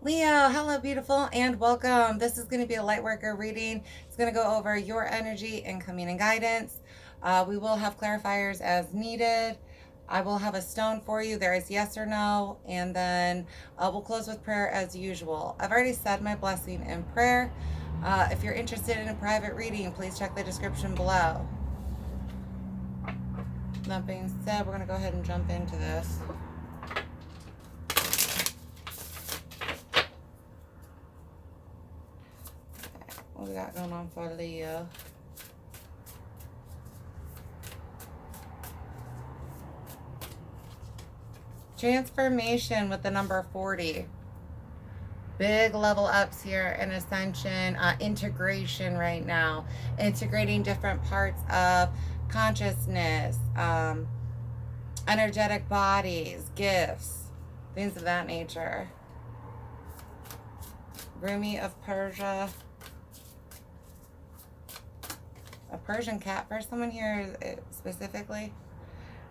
Leo, hello, beautiful, and welcome. This is going to be a Lightworker reading. It's going to go over your energy, incoming, and guidance. We will have clarifiers as needed. I will have a stone for you. There is yes or no, and then we'll close with prayer as usual. I've already said my blessing in prayer. If you're interested in a private reading, please check the description below. That being said, we're going to go ahead and jump into this. What we got going on for Leo? Transformation with the number 40. Big level ups here in ascension, integration right now. Integrating different parts of consciousness, energetic bodies, gifts, things of that nature. Rumi of Persia. A Persian cat for someone here specifically.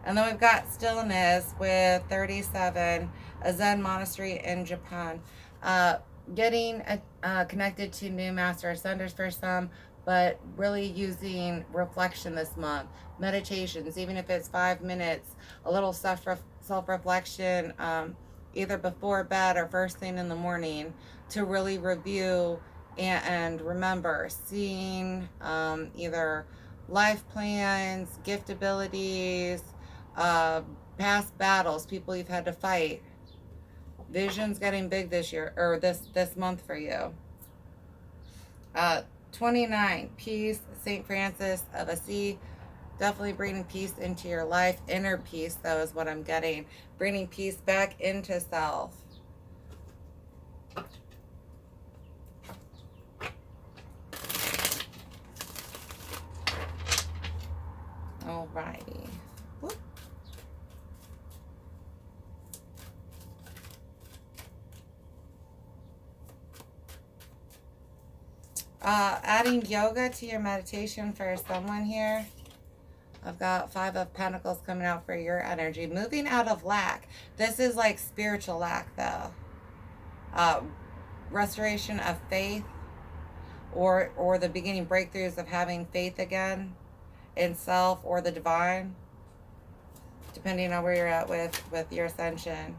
And then we've got stillness with 37, a Zen monastery in Japan. Getting connected to new master ascenders for some, but really using reflection this month. Meditations, even if it's 5 minutes, a little self-reflection, either before bed or first thing in the morning, to really review and remember, seeing either life plans, gift abilities, past battles, people you've had to fight. Vision's getting big this year, or this month for you. 29, peace, St. Francis of Assisi. Definitely bringing peace into your life. Inner peace, though, is what I'm getting. Bringing peace back into self. Alrighty. Whoop. Adding yoga to your meditation for someone here. I've got 5 of Pentacles coming out for your energy. Moving out of lack. This is like spiritual lack, though. Restoration of faith, or the beginning breakthroughs of having faith again in self or the divine, depending on where you're at with your ascension.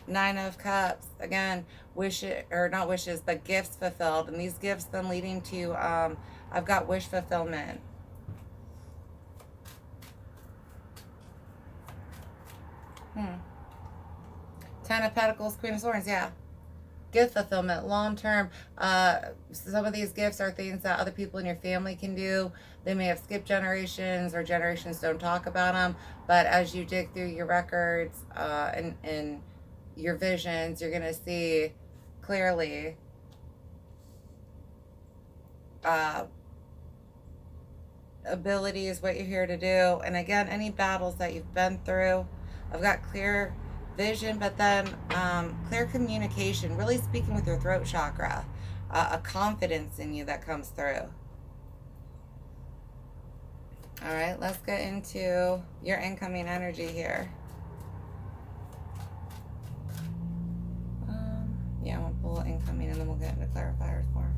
9 of Cups, again, not wishes, but gifts fulfilled, and these gifts then leading to I've got wish fulfillment. Ten of Pentacles, Queen of Swords, yeah. Gift fulfillment, long term. Some of these gifts are things that other people in your family can do. They may have skipped generations, or generations don't talk about them. But as you dig through your records and your visions, you're going to see clearly abilities, what you're here to do. And again, any battles that you've been through. I've got clear vision, but then clear communication, really speaking with your throat chakra, a confidence in you that comes through. All right, let's get into your incoming energy here. Yeah, I'm gonna pull incoming and then we'll get into clarifiers more.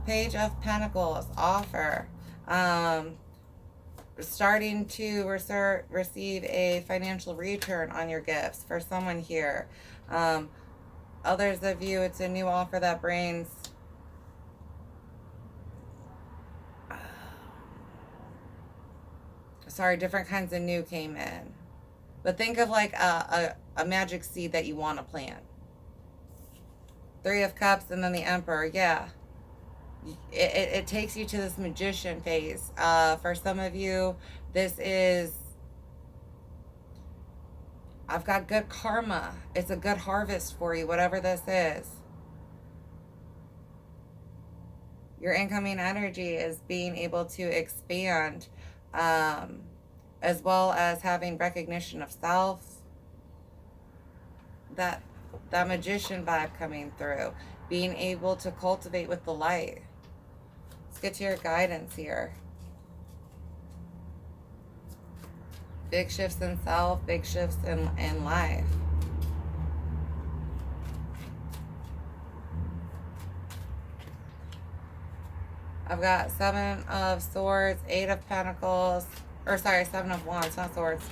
Page of Pentacles, offer. Starting to receive a financial return on your gifts for someone here. Others of you, it's a new offer that brings different kinds of new came in. But think of like a magic seed that you want to plant. 3 of Cups and then the Emperor, yeah. It takes you to this magician phase. For some of you, this is, I've got good karma. It's a good harvest for you, whatever this is. Your incoming energy is being able to expand, as well as having recognition of self. That magician vibe coming through. Being able to cultivate with the light. Let's get to your guidance here. Big shifts in self, big shifts in life. I've got 7 of Swords, 8 of Pentacles, or sorry, 7 of Wands, not Swords.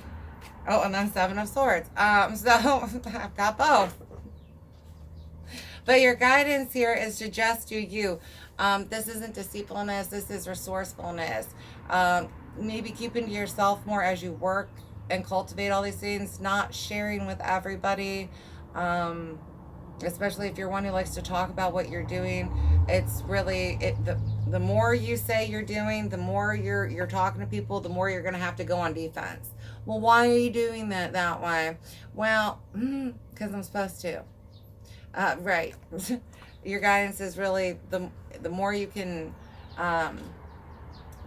Oh, and then 7 of Swords. So I've got both. But your guidance here is to just do you. This isn't deceitfulness. This is resourcefulness. Maybe keeping to yourself more as you work and cultivate all these things. Not sharing with everybody. Especially if you're one who likes to talk about what you're doing. It's really, the more you say you're doing, the more you're talking to people, the more you're going to have to go on defense. Well, why are you doing that way? Well, because I'm supposed to. Right. Your guidance is really the more you can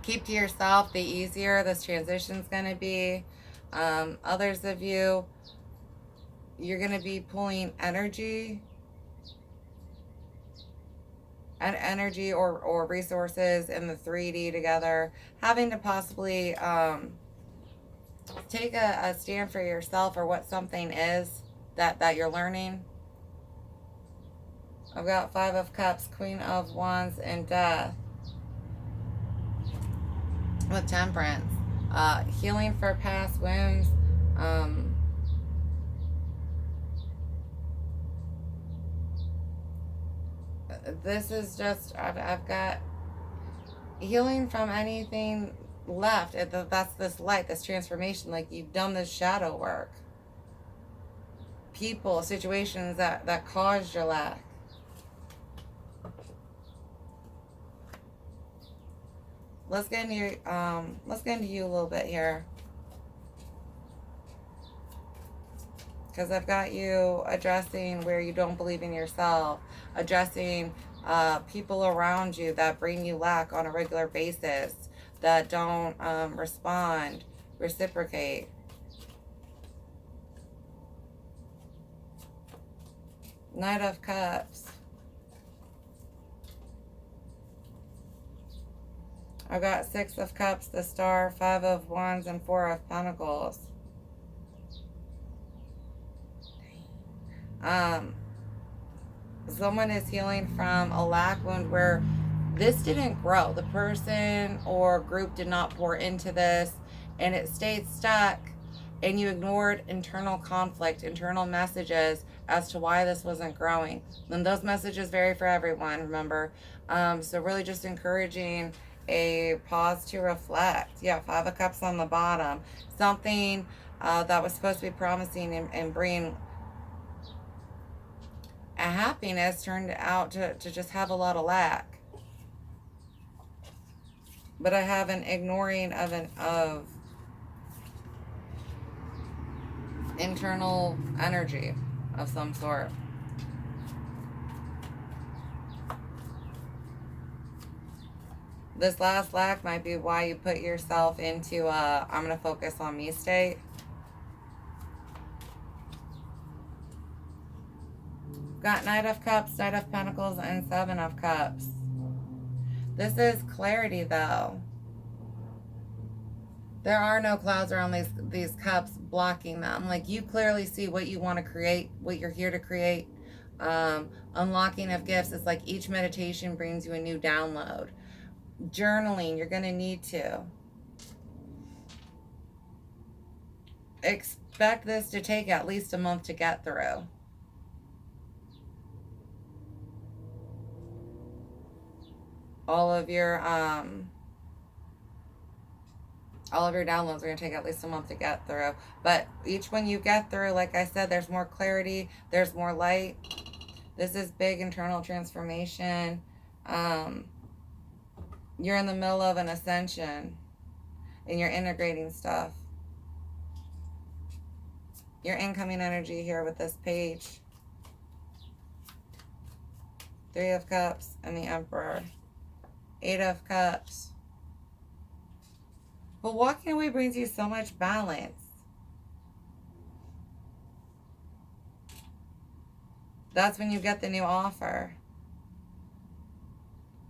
keep to yourself, the easier this transition's going to be. Others of you, you're going to be pulling energy or resources in the 3D together, having to possibly take a stand for yourself or what something is that you're learning. I've got 5 of Cups, Queen of Wands, and Death. With Temperance. Healing for past wounds. This is just, I've got healing from anything left. That's this light, this transformation. Like you've done this shadow work. People, situations that caused your lack. Let's get into you a little bit here. Because I've got you addressing where you don't believe in yourself, addressing people around you that bring you lack on a regular basis, that don't respond, reciprocate. Knight of Cups. I've got 6 of Cups, the Star, 5 of Wands, and 4 of Pentacles. Someone is healing from a lack wound where this didn't grow. The person or group did not pour into this, and it stayed stuck, and you ignored internal conflict, internal messages as to why this wasn't growing. And those messages vary for everyone, remember. So really just encouraging a pause to reflect. Yeah, 5 of Cups on the bottom. Something that was supposed to be promising and bring a happiness turned out to just have a lot of lack. But I have an ignoring of internal energy of some sort. This last lack might be why you put yourself into a I'm going to focus on me state. Got Knight of Cups, Knight of Pentacles, and 7 of Cups. This is clarity, though. There are no clouds around these cups blocking them. Like, you clearly see what you want to create, what you're here to create. Unlocking of gifts is like each meditation brings you a new download. Journaling, you're going to need to. Expect this to take at least a month to get through. All of your downloads are going to take at least a month to get through. But each one you get through, like I said, there's more clarity, there's more light. This is big internal transformation. You're in the middle of an ascension and you're integrating stuff. Your incoming energy here with this page. 3 of Cups and the Emperor. 8 of Cups. But walking away brings you so much balance. That's when you get the new offer.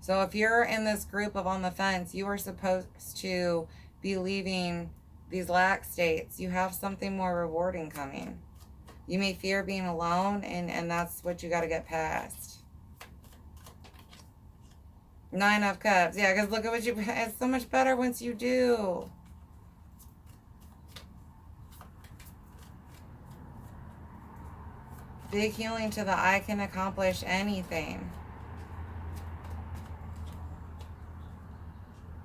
So if you're in this group of on the fence, you are supposed to be leaving these lack states. You have something more rewarding coming. You may fear being alone, and that's what you got to get past. Nine of Cups. Yeah, because look at what you... It's so much better once you do. Big healing to the I can accomplish anything.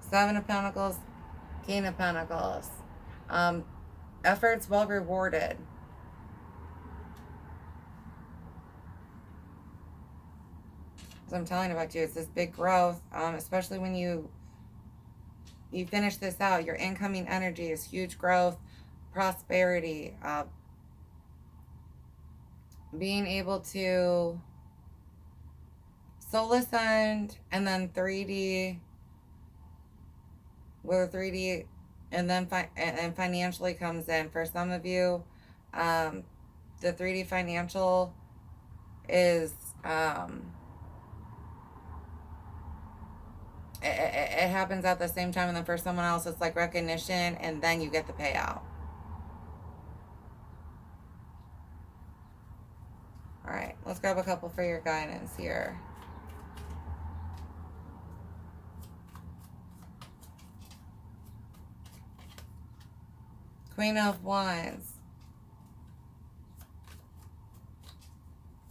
Seven of Pentacles, King of Pentacles. Efforts well rewarded. So I'm telling you about you, it's this big growth, especially when you finish this out. Your incoming energy is huge growth, prosperity, being able to soul ascend, and then 3D with 3D, and then and financially comes in. For some of you, the 3D financial is it happens at the same time, and then for someone else it's like recognition, and then you get the payout. All right, let's grab a couple for your guidance here. Queen of Wands.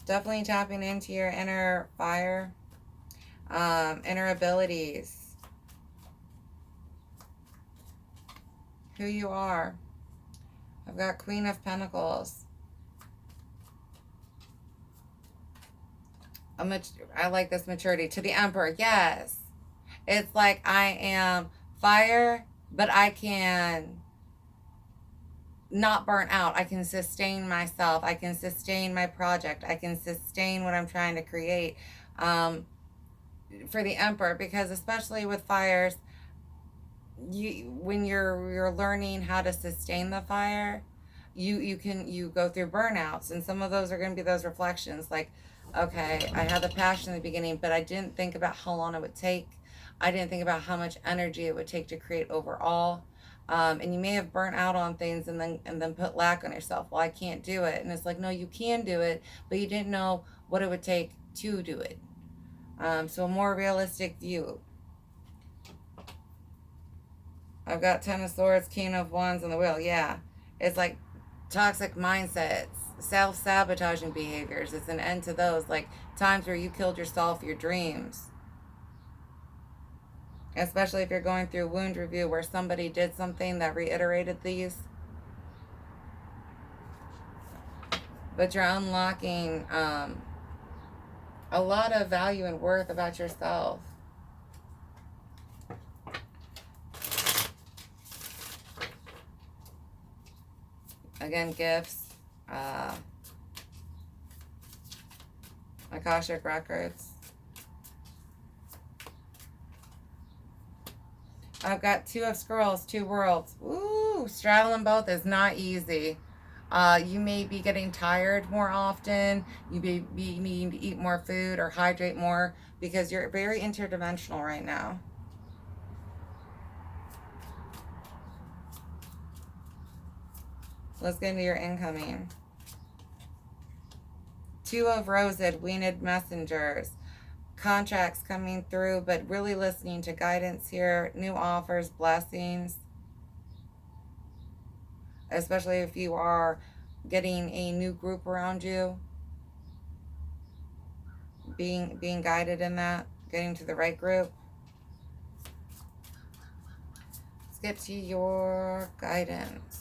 Definitely tapping into your inner fire, inner abilities, who you are. I've got Queen of Pentacles. I like this maturity. To the Emperor, yes. It's like I am fire, but I can not burn out. I can sustain myself. I can sustain my project. I can sustain what I'm trying to create. For the Emperor, because especially with fires, when you're learning how to sustain the fire, you go through burnouts, and some of those are going to be those reflections like, okay, I had the passion in the beginning, but I didn't think about how long it would take. I didn't think about how much energy it would take to create overall. And you may have burnt out on things and then put lack on yourself. Well, I can't do it. And it's like, no, you can do it, but you didn't know what it would take to do it. So a more realistic view. I've got Ten of Swords, King of Wands, and the Wheel. Yeah, it's like toxic mindsets, self-sabotaging behaviors. It's an end to those, like times where you killed yourself, your dreams. Especially if you're going through wound review where somebody did something that reiterated these. But you're unlocking a lot of value and worth about yourself. Again, gifts, Akashic records. I've got Two of Scrolls, Two Worlds. Ooh, straddling both is not easy. You may be getting tired more often. You may be needing to eat more food or hydrate more because you're very interdimensional right now. Let's get into your incoming. Two of Roses, Winged Messengers. Contracts coming through, but really listening to guidance here. New offers, blessings. Especially if you are getting a new group around you. Being guided in that. Getting to the right group. Let's get to your guidance.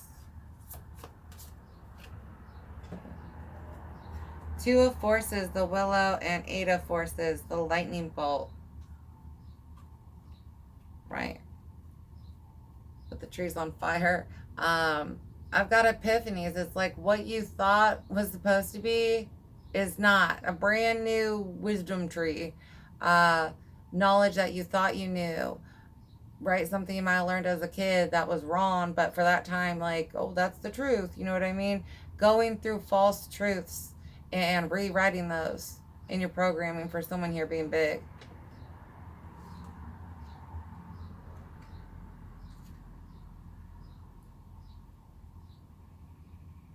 Two of Forces, the Willow, and Eight of Forces, the Lightning Bolt. Right. Put the trees on fire. I've got epiphanies. It's like what you thought was supposed to be is not. A brand new wisdom tree. Knowledge that you thought you knew. Right? Something you might have learned as a kid that was wrong, but for that time, like, oh, that's the truth. You know what I mean? Going through false truths and rewriting those in your programming for someone here being big.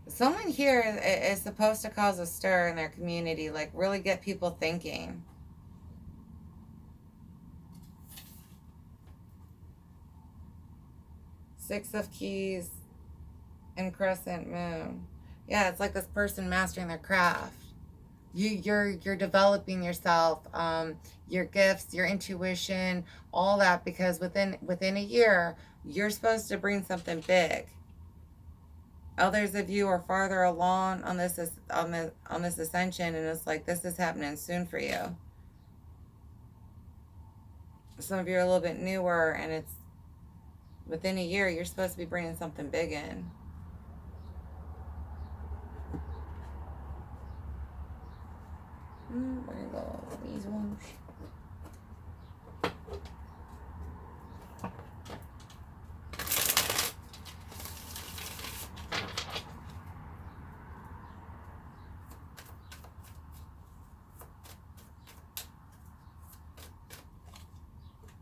Someone here is supposed to cause a stir in their community, like really get people thinking. Six of Keys and Crescent Moon. Yeah, it's like this person mastering their craft. You're developing yourself, your gifts, your intuition, all that, because within a year you're supposed to bring something big. Others of you are farther along on this ascension, and it's like this is happening soon for you. Some of you are a little bit newer, and it's within a year you're supposed to be bringing something big in. Where you go? These ones.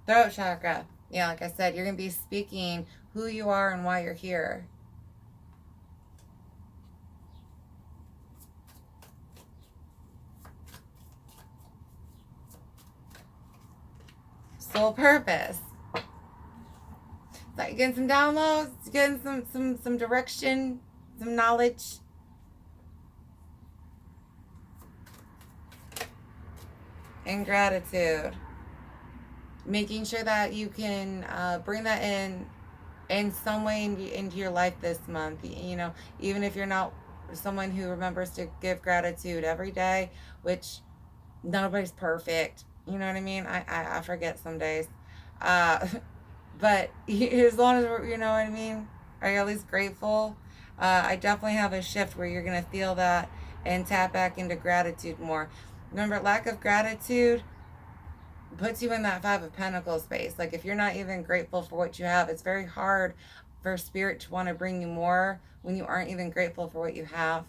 Throat chakra. Yeah, like I said, you're going to be speaking who you are and why you're here. Soul purpose. So you're getting some downloads, you're getting some direction, some knowledge. And gratitude. Making sure that you can bring that in some way into your life this month. You know, even if you're not someone who remembers to give gratitude every day, which nobody's perfect. You know what I mean? I forget some days. But as long as, you know what I mean? Are you at least grateful? I definitely have a shift where you're going to feel that and tap back into gratitude more. Remember, lack of gratitude puts you in that Five of Pentacles space. Like, if you're not even grateful for what you have, it's very hard for Spirit to want to bring you more when you aren't even grateful for what you have.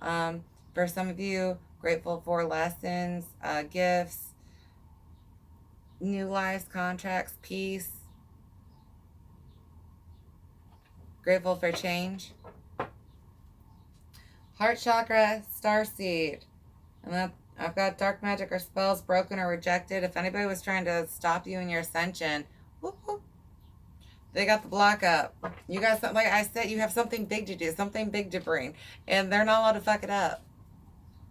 For some of you, grateful for lessons, gifts, new lives, contracts, peace. Grateful for change. Heart chakra, starseed. And that, I've got dark magic or spells broken or rejected. If anybody was trying to stop you in your ascension, whoop, whoop, they got the block up. You guys, like I said, you have something big to do, something big to bring. And they're not allowed to fuck it up.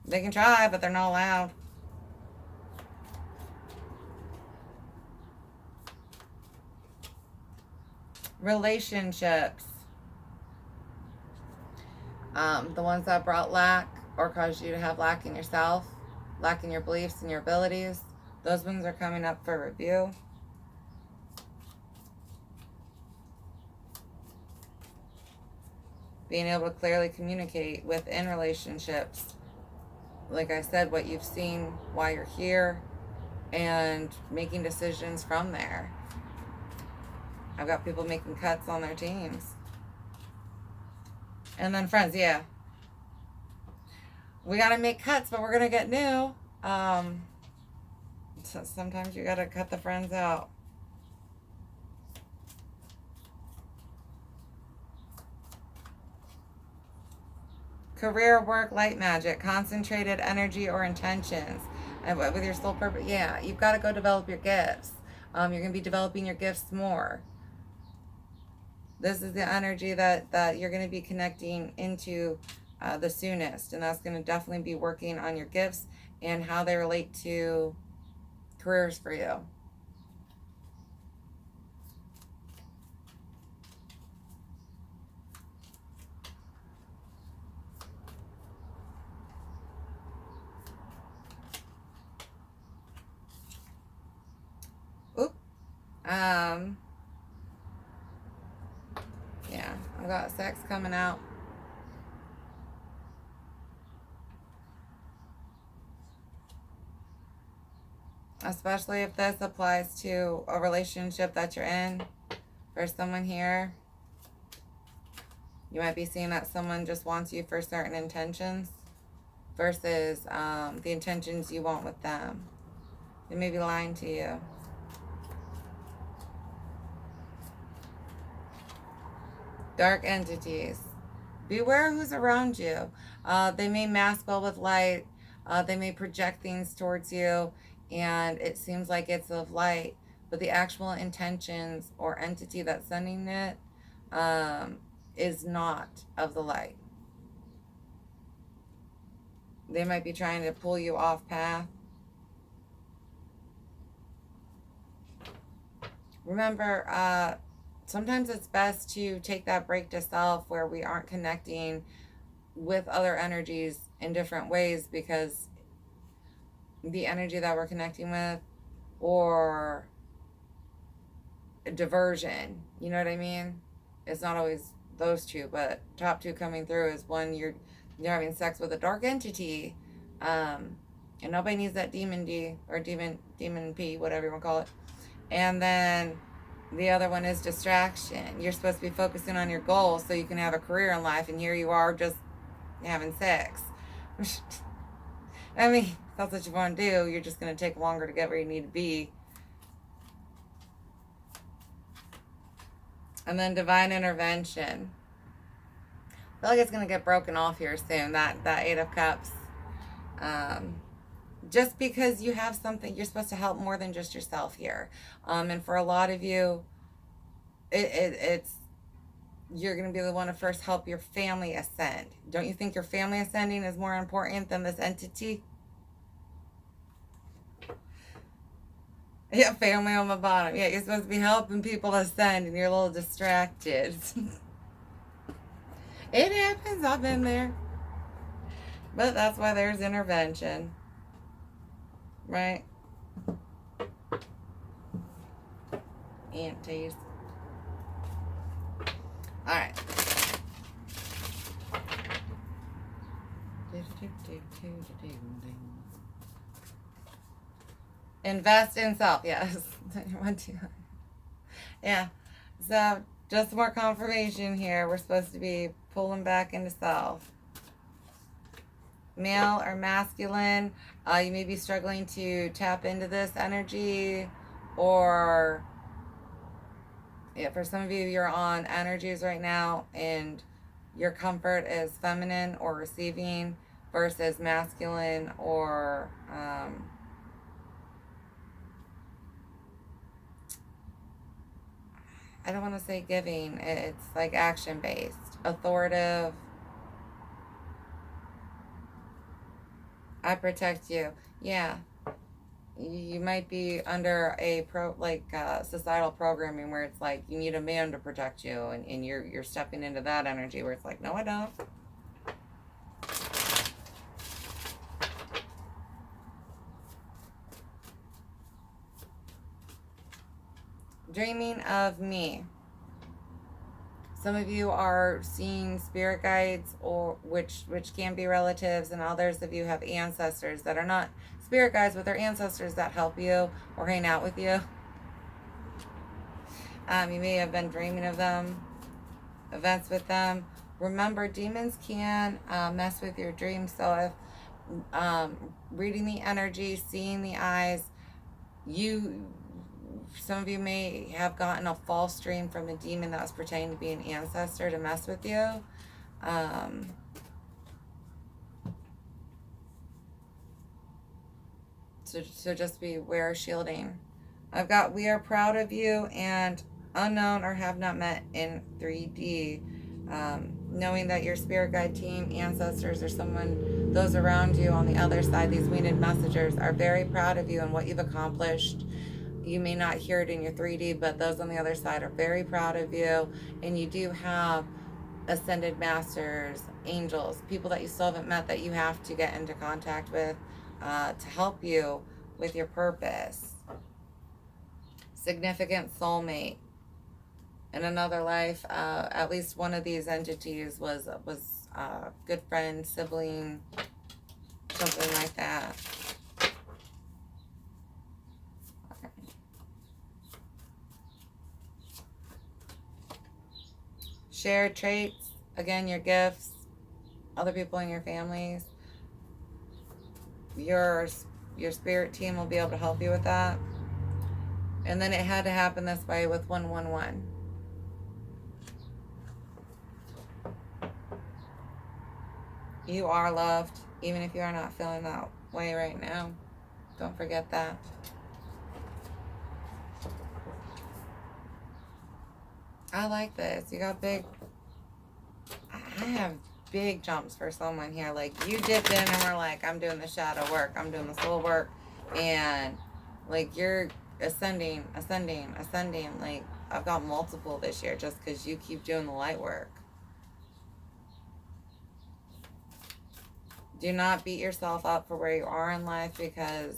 They can try, but they're not allowed. Relationships. The ones that brought lack or caused you to have lack in yourself, lack in your beliefs and your abilities, those ones are coming up for review. Being able to clearly communicate within relationships. Like I said, what you've seen, why you're here, and making decisions from there. I've got people making cuts on their teams. And then friends, yeah. We got to make cuts, but we're going to get new. So sometimes you got to cut the friends out. Career, work, light magic, concentrated energy or intentions. And with your soul purpose, yeah, you've got to go develop your gifts. You're going to be developing your gifts more. This is the energy that you're going to be connecting into the soonest. And that's going to definitely be working on your gifts and how they relate to careers for you. Oop. Yeah, I've got sex coming out. Especially if this applies to a relationship that you're in. For someone here, you might be seeing that someone just wants you for certain intentions versus the intentions you want with them. They may be lying to you. Dark entities. Beware who's around you. They may mask well with light. They may project things towards you, and it seems like it's of light, but the actual intentions or entity that's sending it is not of the light. They might be trying to pull you off path. Remember, sometimes it's best to take that break to self where we aren't connecting with other energies in different ways, because the energy that we're connecting with, or a diversion, you know what I mean? It's not always those two, but top two coming through is one, you're having sex with a dark entity, and nobody needs that demon D or demon P, whatever you want to call it. And then the other one is distraction. You're supposed to be focusing on your goals so you can have a career in life, and here you are just having sex. I mean, if that's what you want to do, you're just going to take longer to get where you need to be. And then divine intervention. I feel like it's going to get broken off here soon, that Eight of Cups. Just because you have something, you're supposed to help more than just yourself here. And for a lot of you, it's you're going to be the one to first help your family ascend. Don't you think your family ascending is more important than this entity? Yeah, family on the bottom. Yeah, you're supposed to be helping people ascend, and you're a little distracted. It happens. I've been there. But that's why there's intervention. Right? Aunties. Alright. Invest in self, yes. Yeah. So, just more confirmation here. We're supposed to be pulling back into self. Male or masculine, you may be struggling to tap into this energy, or yeah, for some of you, you're on energies right now and your comfort is feminine or receiving versus masculine or I don't want to say giving. It's like action based, authoritative. I protect you. Yeah. You might be under a societal programming where it's like you need a man to protect you, and you're stepping into that energy where it's like, no, I don't. Dreaming of me. Some of you are seeing spirit guides, or which can be relatives, and others of you have ancestors that are not spirit guides, but they're ancestors that help you or hang out with you. You may have been dreaming of them, events with them. Remember, demons can mess with your dreams. So if reading the energy, seeing the eyes, some of you may have gotten a false dream from a demon that was pretending to be an ancestor to mess with you. So just beware shielding. I've got we are proud of you and unknown or have not met in 3D. Knowing that your spirit guide team, ancestors, or someone, those around you on the other side, these winged messengers, are very proud of you and what you've accomplished. You may not hear it in your 3D, but those on the other side are very proud of you. And you do have ascended masters, angels, people that you still haven't met that you have to get into contact with to help you with your purpose. Significant soulmate. In another life, at least one of these entities was a good friend, sibling, something like that. Shared traits, again, your gifts, other people in your families. Your spirit team will be able to help you with that. And then it had to happen this way with 111. You are loved, even if you are not feeling that way right now. Don't forget that. I like this. You got big, I have big jumps for someone here. Like, you dipped in and were like, I'm doing the shadow work, I'm doing the soul work, and like, you're ascending, ascending, ascending. Like, I've got multiple this year just because you keep doing the light work. Do not beat yourself up for where you are in life, because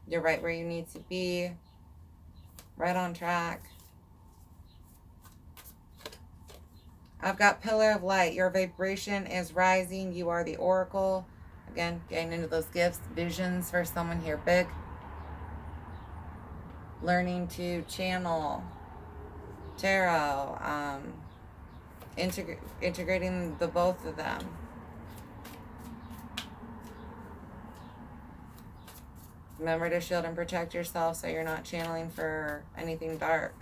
you're right where you need to be, right on track. I've got Pillar of Light. Your vibration is rising. You are the Oracle. Again, getting into those gifts, visions for someone here big. Learning to channel tarot, integrating the both of them. Remember to shield and protect yourself so you're not channeling for anything dark.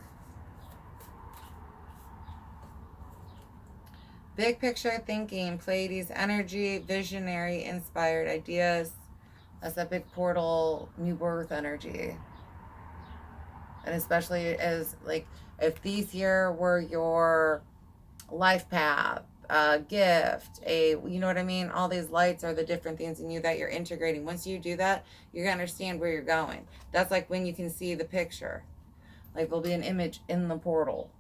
Big picture thinking, Pleiades energy, visionary, inspired ideas. That's that big portal, new birth energy. And especially as, like, if these here were your life path, a gift, you know what I mean? All these lights are the different things in you that you're integrating. Once you do that, you're going to understand where you're going. That's like when you can see the picture. Like, there'll be an image in the portal.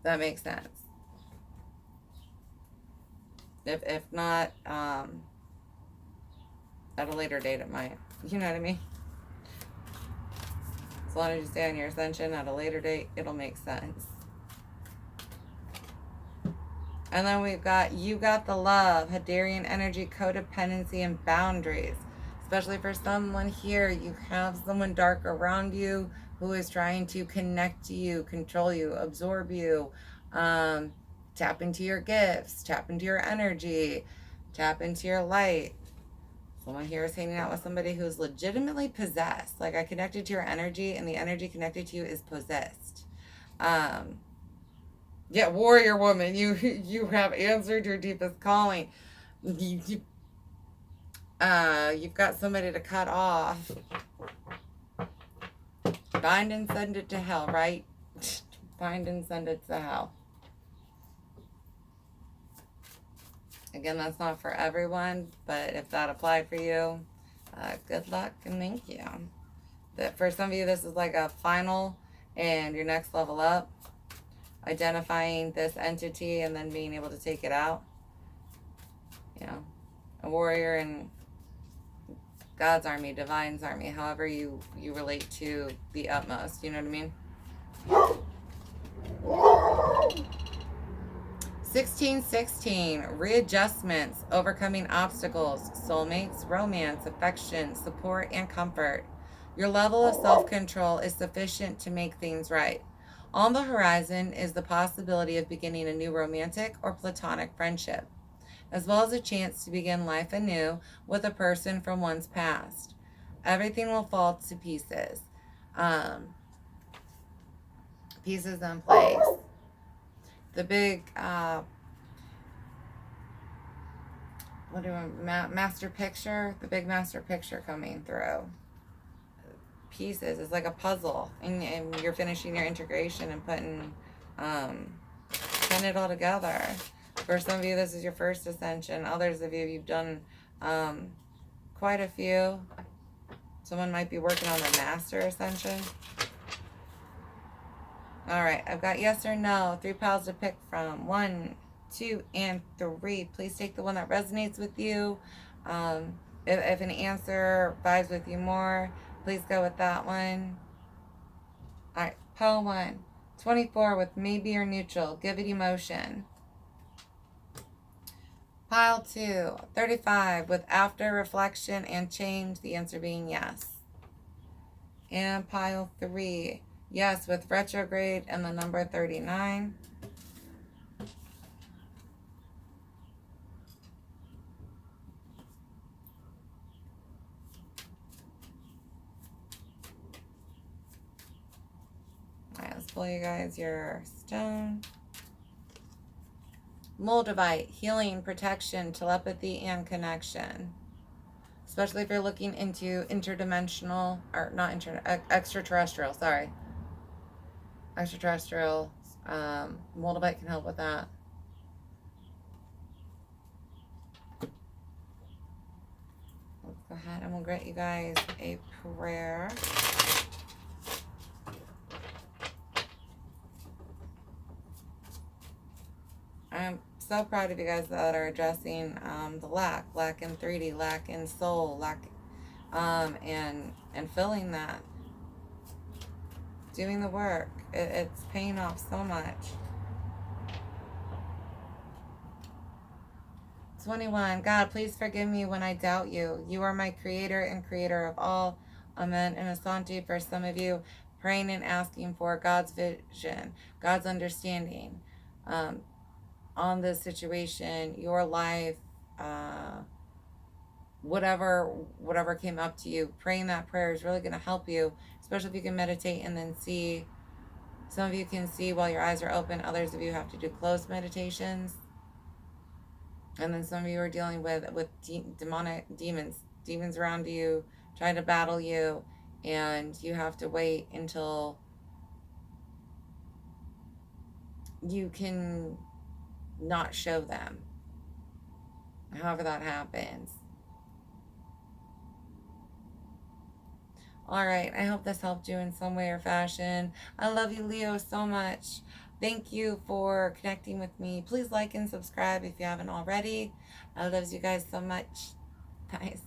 That makes sense. If not, at a later date it might. You know what I mean? As long as you stay on your ascension, at a later date, it'll make sense. And then we've got, you got the love, Hadarian energy, codependency, and boundaries. Especially for someone here, you have someone dark around you who is trying to connect to you, control you, absorb you, tap into your gifts, tap into your energy, tap into your light. Someone here is hanging out with somebody who's legitimately possessed. Like, I connected to your energy, and the energy connected to you is possessed. Yeah, warrior woman, you have answered your deepest calling. You've got somebody to cut off. Bind and send it to hell, right? Bind and send it to hell. Again, that's not for everyone, but if that applied for you, good luck and thank you. For some of you, this is like a final and your next level up. Identifying this entity and then being able to take it out. You know, a warrior in God's army, divine's army, however you relate to the utmost. You know what I mean? 1616, readjustments, overcoming obstacles, soulmates, romance, affection, support, and comfort. Your level of self-control is sufficient to make things right. On the horizon is the possibility of beginning a new romantic or platonic friendship, as well as a chance to begin life anew with a person from one's past. Everything will fall to pieces. Pieces in place. The big, master picture? The big master picture coming through. Pieces. It's like a puzzle, and you're finishing your integration and putting it all together. For some of you, this is your first ascension. Others of you, you've done quite a few. Someone might be working on the master ascension. All right, I've got yes or no, 3 piles to pick from. 1, 2, and 3. Please take the one that resonates with you. If an answer vibes with you more, please go with that one. All right, pile 1, 24 with maybe or neutral. Give it emotion. Pile 2, 35 with after reflection and change, the answer being yes. And pile 3, yes with retrograde and the number 39. Alright, let's pull you guys your stone. Moldavite, healing, protection, telepathy, and connection. Especially if you're looking into interdimensional, or not extraterrestrial, sorry. extraterrestrial. Moldavite can help with that. Let's go ahead and we'll grant you guys a prayer. I'm so proud of you guys that are addressing the lack in 3D, lack in soul, lack and filling that, doing the work. It's paying off so much. 21. God, please forgive me when I doubt you. You are my creator and creator of all. Amen. And Asante, for some of you, praying and asking for God's vision, God's understanding on this situation, your life, whatever came up to you. Praying that prayer is really going to help you, especially if you can meditate and then see. Some of you can see while your eyes are open. Others of you have to do closed meditations. And then some of you are dealing with demonic demons around you, trying to battle you, and you have to wait until you can not show them. However that happens. All right, I hope this helped you in some way or fashion. I love you, Leo, so much. Thank you for connecting with me. Please like and subscribe if you haven't already. I love you guys so much. Guys.